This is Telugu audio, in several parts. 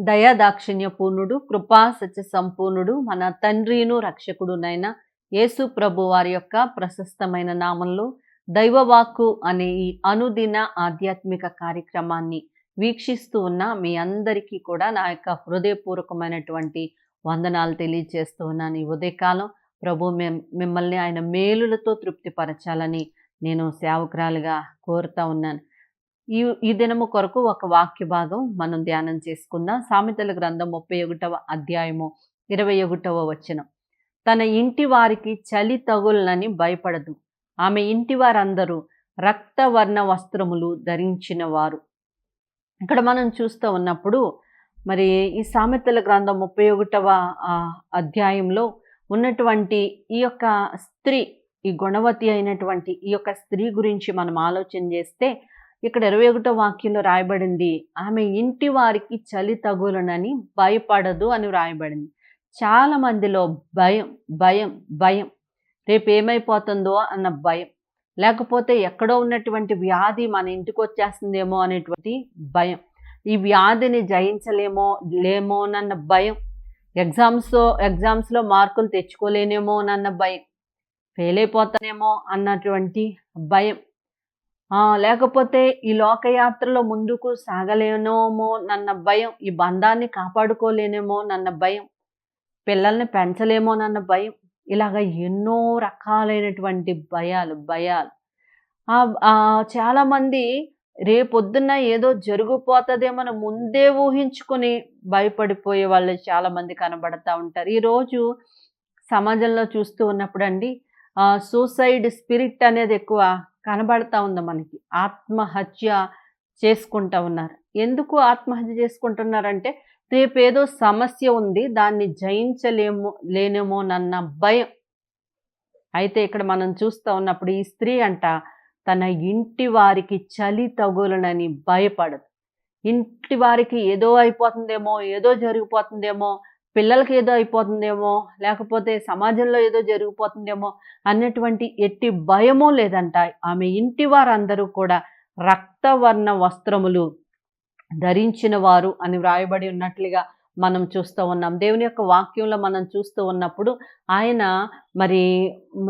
దయాదాక్షిణ్య పూర్ణుడు, కృపా సత్య సంపూర్ణుడు, మన తండ్రిను రక్షకుడునైన యేసు ప్రభు వారి యొక్క ప్రశస్తమైన నామంలో దైవవాక్కు అనే ఈ అనుదిన ఆధ్యాత్మిక కార్యక్రమాన్ని వీక్షిస్తూ ఉన్న మీ అందరికీ కూడా నా యొక్క హృదయపూర్వకమైనటువంటి వందనాలు తెలియజేస్తూ ఉన్నాను. ఈ ఉదయకాలం ప్రభు మిమ్మల్ని ఆయన మేలులతో తృప్తిపరచాలని నేను సేవకురాలుగా కోరుతా ఉన్నాను. ఈ ఈ దినము కొరకు ఒక వాక్య భాగం మనం ధ్యానం చేసుకుందాం. సామెతల గ్రంథం 31వ అధ్యాయము 21వ వచనం. తన ఇంటి వారికి చలి తగులనని భయపడదు, ఆమె ఇంటి వారందరూ రక్తవర్ణ వస్త్రములు ధరించిన వారు. ఇక్కడ మనం చూస్తూ ఉన్నప్పుడు మరి ఈ సామెతల గ్రంథం 31వ అధ్యాయంలో ఉన్నటువంటి ఈ యొక్క స్త్రీ, ఈ గుణవతి అయినటువంటి ఈ యొక్క స్త్రీ గురించి మనం ఆలోచన చేస్తే ఇక్కడ 21వ వాక్యంలో రాయబడింది, ఆమె ఇంటి వారికి చలి తగులనని భయపడదు అని రాయబడింది. చాలా మందిలో భయం భయం భయం, రేపు ఏమైపోతుందో అన్న భయం, లేకపోతే ఎక్కడో ఉన్నటువంటి వ్యాధి మన ఇంటికి వచ్చేస్తుందేమో అనేటువంటి భయం, ఈ వ్యాధిని జయించలేమోనన్న భయం, ఎగ్జామ్స్లో మార్కులు తెచ్చుకోలేనేమోనన్న భయం, ఫెయిల్ అయిపోతానేమో అన్నటువంటి భయం, లేకపోతే ఈ లోకయాత్రలో ముందుకు సాగలేనేమో నన్న భయం, ఈ బంధాన్ని కాపాడుకోలేనేమో నన్న భయం, పిల్లల్ని పెంచలేమోనన్న భయం, ఇలాగ ఎన్నో రకాలైనటువంటి భయాలు. చాలామంది రేపొద్దున్న ఏదో జరిగిపోతుందేమో ముందే ఊహించుకొని భయపడిపోయే వాళ్ళు చాలామంది కనబడతా ఉంటారు. ఈరోజు సమాజంలో చూస్తూ ఉన్నప్పుడు అండి, సూసైడ్ స్పిరిట్ అనేది ఎక్కువ కనబడతా ఉంది మనకి. ఆత్మహత్య చేసుకుంటా ఉన్నారు. ఎందుకు ఆత్మహత్య చేసుకుంటున్నారంటే రేపేదో సమస్య ఉంది, దాన్ని లేనేమోనన్న భయం. అయితే ఇక్కడ మనం చూస్తూ ఉన్నప్పుడు ఈ స్త్రీ అంట తన ఇంటి వారికి చలి తగులనని భయపడదు. ఇంటి వారికి ఏదో అయిపోతుందేమో, ఏదో జరిగిపోతుందేమో, పిల్లలకి ఏదో అయిపోతుందేమో, లేకపోతే సమాజంలో ఏదో జరిగిపోతుందేమో అన్నటువంటి ఎట్టి భయమూ లేదంట. ఆమె ఇంటి వారందరూ కూడా రక్తవర్ణ వస్త్రములు ధరించిన వారు అని వ్రాయబడి ఉన్నట్లుగా మనం చూస్తూ ఉన్నాం. దేవుని యొక్క వాక్యంలో మనం చూస్తూ ఉన్నప్పుడు ఆయన మరి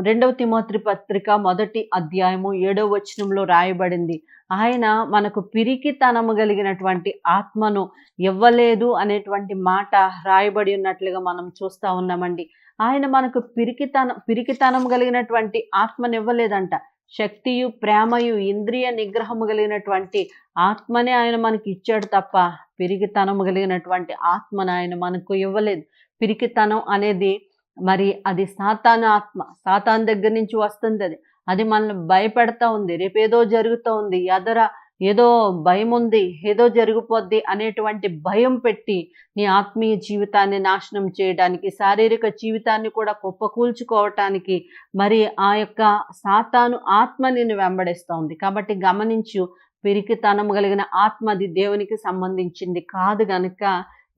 2వ తిమోతి పత్రిక 1వ అధ్యాయము 7వ వచనంలో రాయబడింది, ఆయన మనకు పిరికితనము కలిగినటువంటి ఆత్మను ఇవ్వలేదు అనేటువంటి మాట రాయబడి ఉన్నట్లుగా మనం చూస్తూ ఉన్నామండి. ఆయన మనకు పిరికితనం కలిగినటువంటి ఆత్మను ఇవ్వలేదంట. శక్తియు ప్రేమయు ఇంద్రియ నిగ్రహము కలిగినటువంటి ఆత్మనే ఆయన మనకి ఇచ్చాడు తప్ప పిరికితనం కలిగినటువంటి ఆత్మను ఆయన మనకు ఇవ్వలేదు. పిరికితనం అనేది మరి అది సాతాను ఆత్మ, సాతాను దగ్గర నుంచి వస్తుంది. అది మనల్ని భయపెడతా ఉంది, రేపేదో జరుగుతూ ఉంది, ఏదో భయం ఉంది, ఏదో జరిగిపోద్ది అనేటువంటి భయం పెట్టి నీ ఆత్మీయ జీవితాన్ని నాశనం చేయడానికి, శారీరక జీవితాన్ని కూడా కుప్పకూల్చుకోవటానికి మరి ఆ యొక్క సాతాను ఆత్మ నిన్ను వెంబడిస్తూ ఉంది. కాబట్టి గమనించు, పిరికితనం కలిగిన ఆత్మ అది దేవునికి సంబంధించింది కాదు గనుక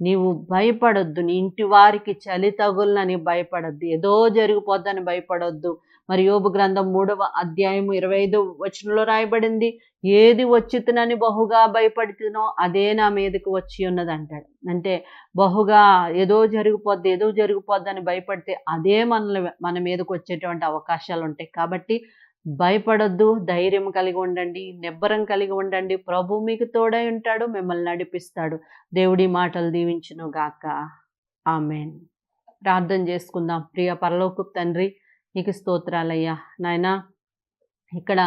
నీవు భయపడొద్దు. నీ ఇంటి వారికి చలి తగులనని భయపడొద్దు, ఏదో జరిగిపోద్దని భయపడొద్దు. మరి యోబు గ్రంథం 3వ అధ్యాయము 25వ వచనంలో రాయబడింది, ఏది వచ్చితునని బహుగా భయపడుతునో అదే నా మీదకి వచ్చి ఉన్నది అంటాడు. అంటే బహుగా ఏదో జరిగిపోద్ది అని భయపడితే అదే మన మీదకి వచ్చేటువంటి అవకాశాలు ఉంటాయి. కాబట్టి భయపడొద్దు, ధైర్యం కలిగి ఉండండి, నిబ్బరం కలిగి ఉండండి. ప్రభు మీకు తోడై ఉంటాడు, మిమ్మల్ని నడిపిస్తాడు. దేవుడి మాటలు దీవించును గాక. ఆమేన్. ప్రార్థన చేసుకుందాం. ప్రియ పరలోకపు తండ్రి, నీకు స్తోత్రాలయ్యా. నాయనా, ఇక్కడ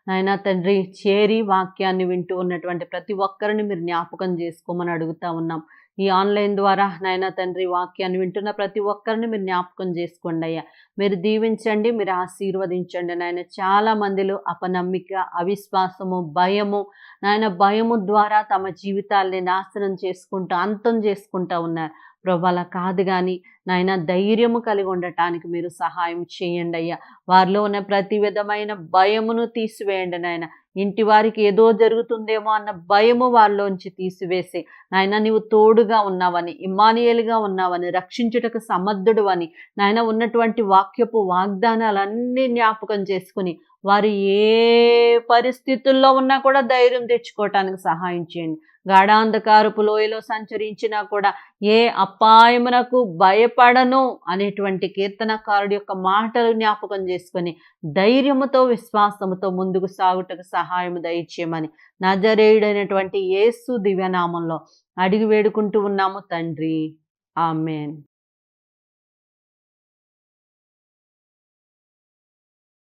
నాయనా తండ్రి చేరి వాక్యాన్ని వింటూ ఉన్నటువంటి ప్రతి ఒక్కరిని మీరు జ్ఞాపకం చేసుకోమని అడుగుతా ఉన్నాం. ఈ ఆన్లైన్ ద్వారా నాయనా తండ్రి వాక్యాన్ని వింటున్న ప్రతి ఒక్కరిని మీరు జ్ఞాపకం చేసుకోండి అయ్యా. మీరు దీవించండి, మీరు ఆశీర్వదించండి నాయన. చాలా మందిలో అపనమ్మిక, అవిశ్వాసము, భయము నాయన, భయము ద్వారా తమ జీవితాల్ని నాశనం చేసుకుంటూ అంతం చేసుకుంటూ ఉన్నారు. ప్రభు అలా కాదు కానీ నాయన, ధైర్యము కలిగి ఉండటానికి మీరు సహాయం చేయండి అయ్యా. వారిలో ఉన్న ప్రతి విధమైన భయమును తీసివేయండి నాయన. ఇంటి వారికి ఏదో జరుగుతుందేమో అన్న భయము వారిలోంచి తీసివేసి నాయన, నీవు తోడుగా ఉన్నావని, ఇమ్మానుయేలుగా ఉన్నావని, రక్షించుటకు సమర్థుడు అని నాయన ఉన్నటువంటి వాక్యపు వాగ్దానాలన్నీ జ్ఞాపకం చేసుకుని వారు ఏ పరిస్థితుల్లో ఉన్నా కూడా ధైర్యం తెచ్చుకోవటానికి సహాయం చేయండి. గాఢాంధకారపు లోయలో సంచరించినా కూడా ఏ అపాయమునకు భయపడను అనేటువంటి కీర్తనకారుడి యొక్క మాటలు జ్ఞాపకం చేసుకొని ధైర్యముతో విశ్వాసముతో ముందుకు సాగుటకు సహాయం దయచేయమని నజరేయుడైనటువంటి యేసు దివ్యనామంలో అడిగి వేడుకుంటూ ఉన్నాము తండ్రి. ఆమేన్.